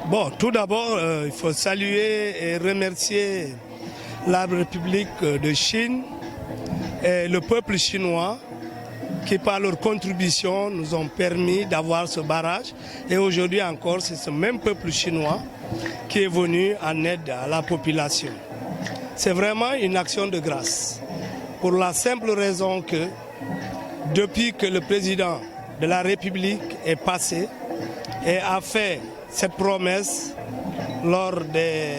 Bon, tout d'abord, il faut saluer et remercier la République de Chine et le peuple chinois qui, par leur contribution, nous ont permis d'avoir ce barrage. Et aujourd'hui encore, c'est ce même peuple chinois qui est venu en aide à la population. C'est vraiment une action de grâce, pour la simple raison que depuis que le président de la République est passé et a fait cette promesse lors des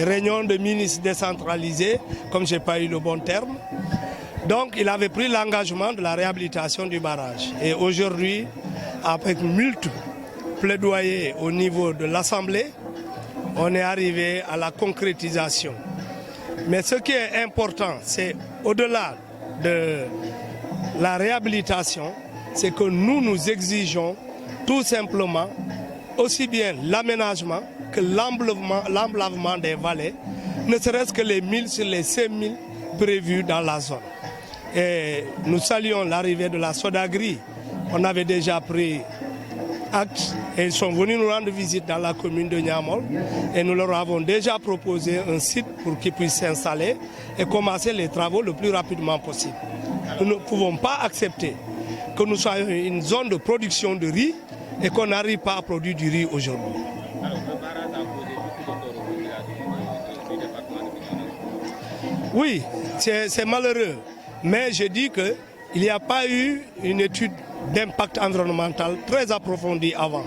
réunions de ministres décentralisés, comme je n'ai pas eu le bon terme. Donc il avait pris l'engagement de la réhabilitation du barrage. Et aujourd'hui, avec multiples plaidoyers au niveau de l'Assemblée, on est arrivé à la concrétisation. Mais ce qui est important, c'est au-delà de la réhabilitation, c'est que nous exigeons tout simplement aussi bien l'aménagement que l'emblavement des vallées, ne serait-ce que les 1000 sur les 5000 prévus dans la zone. Et nous saluons l'arrivée de la Sodagri. On avait déjà pris acte et ils sont venus nous rendre visite dans la commune de Niamol et nous leur avons déjà proposé un site pour qu'ils puissent s'installer et commencer les travaux le plus rapidement possible. Nous ne pouvons pas accepter que nous soyons une zone de production de riz et qu'on n'arrive pas à produire du riz aujourd'hui. Alors, le barrage a posé beaucoup de tort aux populations du département de Bignona. Oui, c'est malheureux, mais je dis qu'il n'y a pas eu une étude d'impact environnemental très approfondie avant.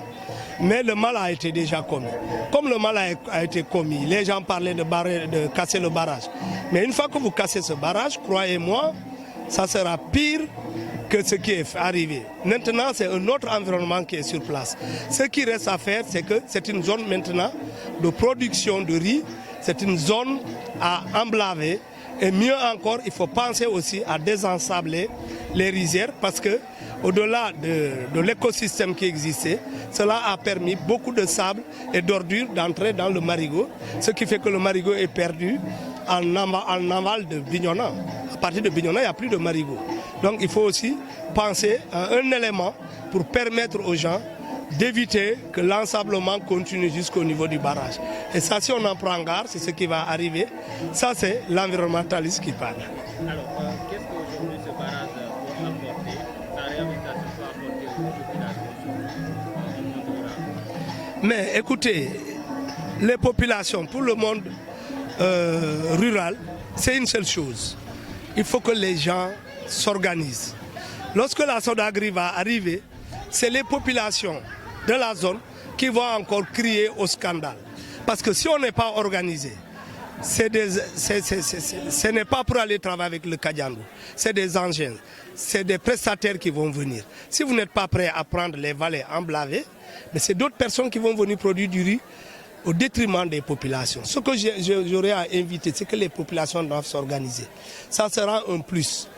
Mais le mal a été déjà commis. Comme le mal a été commis, les gens parlaient de casser le barrage. Mais une fois que vous cassez ce barrage, croyez-moi, ça sera pire que ce qui est arrivé. Maintenant, c'est un autre environnement qui est sur place. Ce qui reste à faire, c'est que c'est une zone maintenant de production de riz, c'est une zone à emblaver. Et mieux encore, il faut penser aussi à désensabler les rizières parce que au-delà de l'écosystème qui existait, cela a permis beaucoup de sable et d'ordures d'entrer dans le marigot, ce qui fait que le marigot est perdu en aval de Bignona. À partir de Bignona, il n'y a plus de marigot. Donc il faut aussi penser à un élément pour permettre aux gens d'éviter que l'ensablement continue jusqu'au niveau du barrage. Et ça, si on en prend garde, c'est ce qui va arriver. Ça, c'est l'environnementaliste qui parle. Alors, qu'est-ce qu'aujourd'hui ce barrage peut apporter, sa réhabilitation peut apporter aux populations? Mais écoutez, les populations, pour le monde rural, c'est une seule chose. Il faut que les gens s'organisent. Lorsque la Sodagri va arriver, c'est les populations de la zone qui vont encore crier au scandale. Parce que si on n'est pas organisé, ce n'est pas pour aller travailler avec le Kadyandou. C'est des engins, c'est des prestataires qui vont venir. Si vous n'êtes pas prêt à prendre les vallées emblavées, mais c'est d'autres personnes qui vont venir produire du riz au détriment des populations. Ce que j'aurais à inviter, c'est que les populations doivent s'organiser. Ça sera un plus.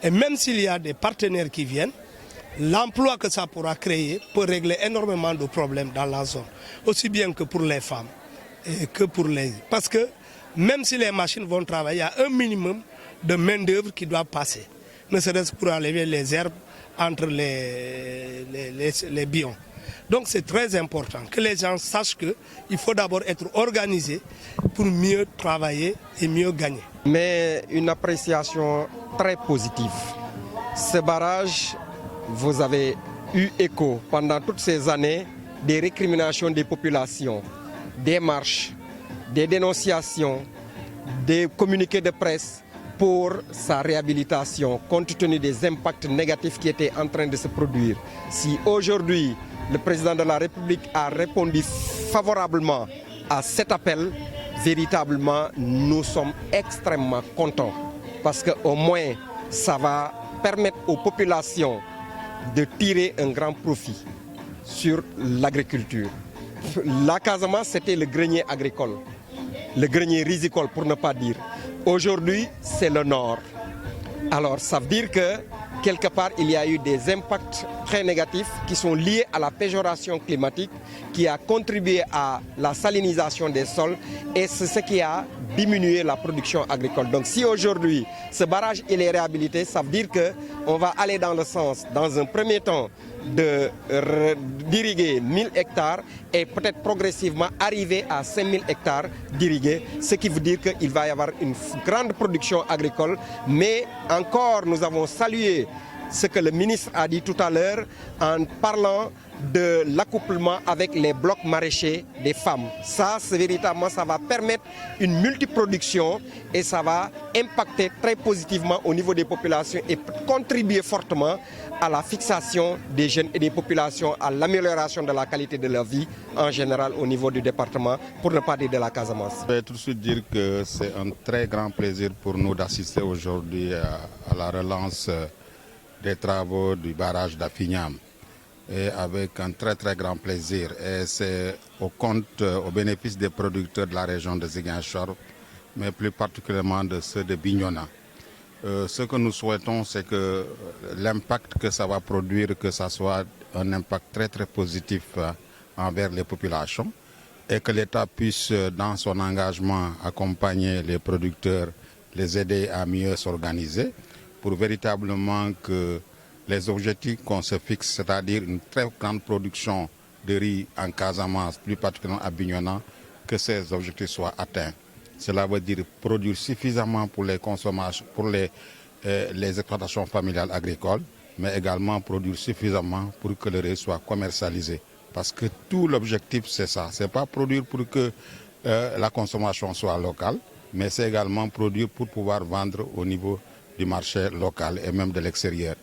Et même s'il y a des partenaires qui viennent, l'emploi que ça pourra créer peut régler énormément de problèmes dans la zone, aussi bien que pour les femmes et que pour les... Parce que même si les machines vont travailler, il y a un minimum de main-d'œuvre qui doit passer, ne serait-ce pour enlever les herbes entre les bions. Donc c'est très important que les gens sachent qu'il faut d'abord être organisé pour mieux travailler et mieux gagner. Mais une appréciation très positive. Ce barrage, vous avez eu écho pendant toutes ces années des récriminations des populations, des marches, des dénonciations, des communiqués de presse pour sa réhabilitation, compte tenu des impacts négatifs qui étaient en train de se produire. Si aujourd'hui, le président de la République a répondu favorablement à cet appel, véritablement, nous sommes extrêmement contents parce qu'au moins, ça va permettre aux populations de tirer un grand profit sur l'agriculture. La Casamance, c'était le grenier agricole, le grenier risicole pour ne pas dire. Aujourd'hui, c'est le nord. Alors, ça veut dire que quelque part, il y a eu des impacts très négatifs qui sont liés à la péjoration climatique qui a contribué à la salinisation des sols et c'est ce qui a diminué la production agricole. Donc si aujourd'hui ce barrage il est réhabilité, ça veut dire qu'on va aller dans le sens, dans un premier temps, d'irriguer 1000 hectares et peut-être progressivement arriver à 5000 hectares d'irriguer, ce qui veut dire qu'il va y avoir une grande production agricole. Mais encore, nous avons salué ce que le ministre a dit tout à l'heure en parlant de l'accouplement avec les blocs maraîchers des femmes. Ça, c'est véritablement, ça va permettre une multiproduction et ça va impacter très positivement au niveau des populations et contribuer fortement à la fixation des jeunes et des populations, à l'amélioration de la qualité de leur vie en général au niveau du département, pour ne pas dire de la Casamance. Je vais tout de suite dire que c'est un très grand plaisir pour nous d'assister aujourd'hui à la relance des travaux du barrage d'Afignam. Et avec un très grand plaisir. Et c'est au bénéfice des producteurs de la région de Ziguinchor, mais plus particulièrement de ceux de Bignona. Ce que nous souhaitons, c'est que l'impact que ça va produire, que ça soit un impact très positif envers les populations et que l'État puisse, dans son engagement, accompagner les producteurs, les aider à mieux s'organiser pour véritablement que les objectifs qu'on se fixe, c'est-à-dire une très grande production de riz en Casamance, plus particulièrement à Bignona, que ces objectifs soient atteints. Cela veut dire produire suffisamment pour les consommations, pour les exploitations familiales agricoles, mais également produire suffisamment pour que le riz soit commercialisé. Parce que tout l'objectif, c'est ça. Ce n'est pas produire pour que la consommation soit locale, mais c'est également produire pour pouvoir vendre au niveau du marché local et même de l'extérieur.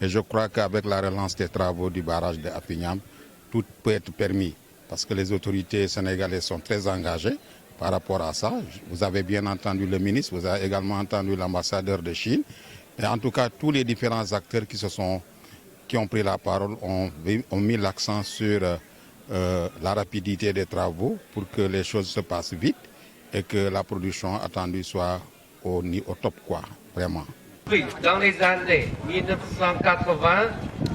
Et je crois qu'avec la relance des travaux du barrage de Afignam, tout peut être permis parce que les autorités sénégalaises sont très engagées par rapport à ça. Vous avez bien entendu le ministre, vous avez également entendu l'ambassadeur de Chine. Et en tout cas, tous les différents acteurs qui ont pris la parole ont mis l'accent sur la rapidité des travaux pour que les choses se passent vite et que la production attendue soit au top, quoi, vraiment. Dans les années 1980,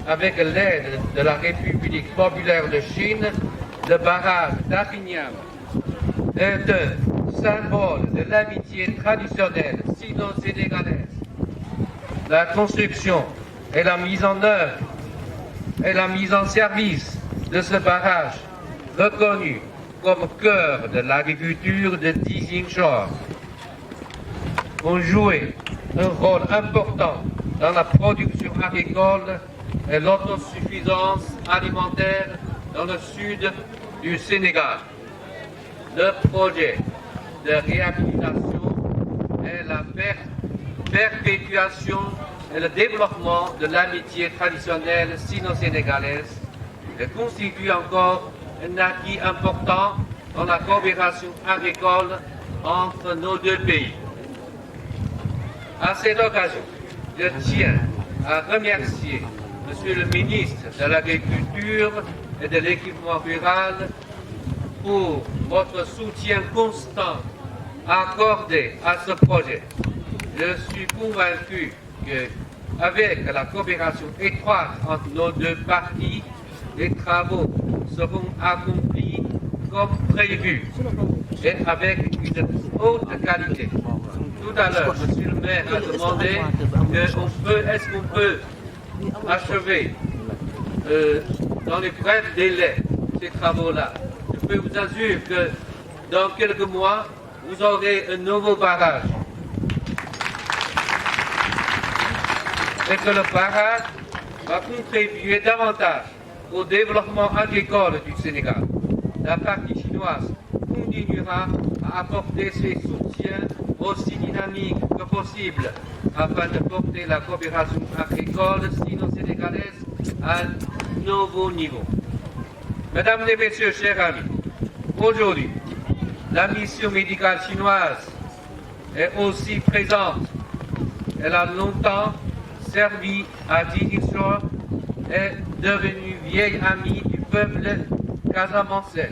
avec l'aide de la République populaire de Chine, le barrage d'Afignam est un symbole de l'amitié traditionnelle sino-sénégalaise. La construction et la mise en œuvre et la mise en service de ce barrage, reconnu comme cœur de l'agriculture de Ziguinchor, ont joué un rôle important dans la production agricole et l'autosuffisance alimentaire dans le sud du Sénégal. Le projet de réhabilitation est la perpétuation et le développement de l'amitié traditionnelle sino-sénégalaise et constitue encore un acquis important dans la coopération agricole entre nos deux pays. À cette occasion, je tiens à remercier Monsieur le ministre de l'Agriculture et de l'Équipement rural pour votre soutien constant accordé à ce projet. Je suis convaincu qu'avec la coopération étroite entre nos deux parties, les travaux seront accomplis comme prévu et avec une haute qualité. Tout à l'heure, Monsieur le maire a demandé est-ce qu'on peut achever dans les brefs délais ces travaux-là. Je peux vous assurer que dans quelques mois, vous aurez un nouveau barrage. Et que le barrage va contribuer davantage au développement agricole du Sénégal. La partie chinoise continuera à apporter ses soutiens aussi dynamiques que possible afin de porter la coopération agricole sino-sénégalaise à un nouveau niveau. Mesdames et messieurs, chers amis, aujourd'hui, la mission médicale chinoise est aussi présente. Elle a longtemps servi à Ziguinchor et est devenue vieille amie du peuple casamançais.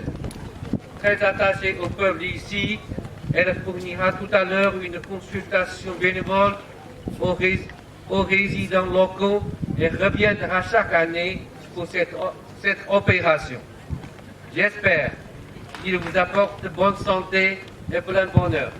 Très attachée au peuple ici, elle fournira tout à l'heure une consultation bénévole aux résidents locaux et reviendra chaque année pour cette opération. J'espère qu'il vous apporte bonne santé et plein bonheur.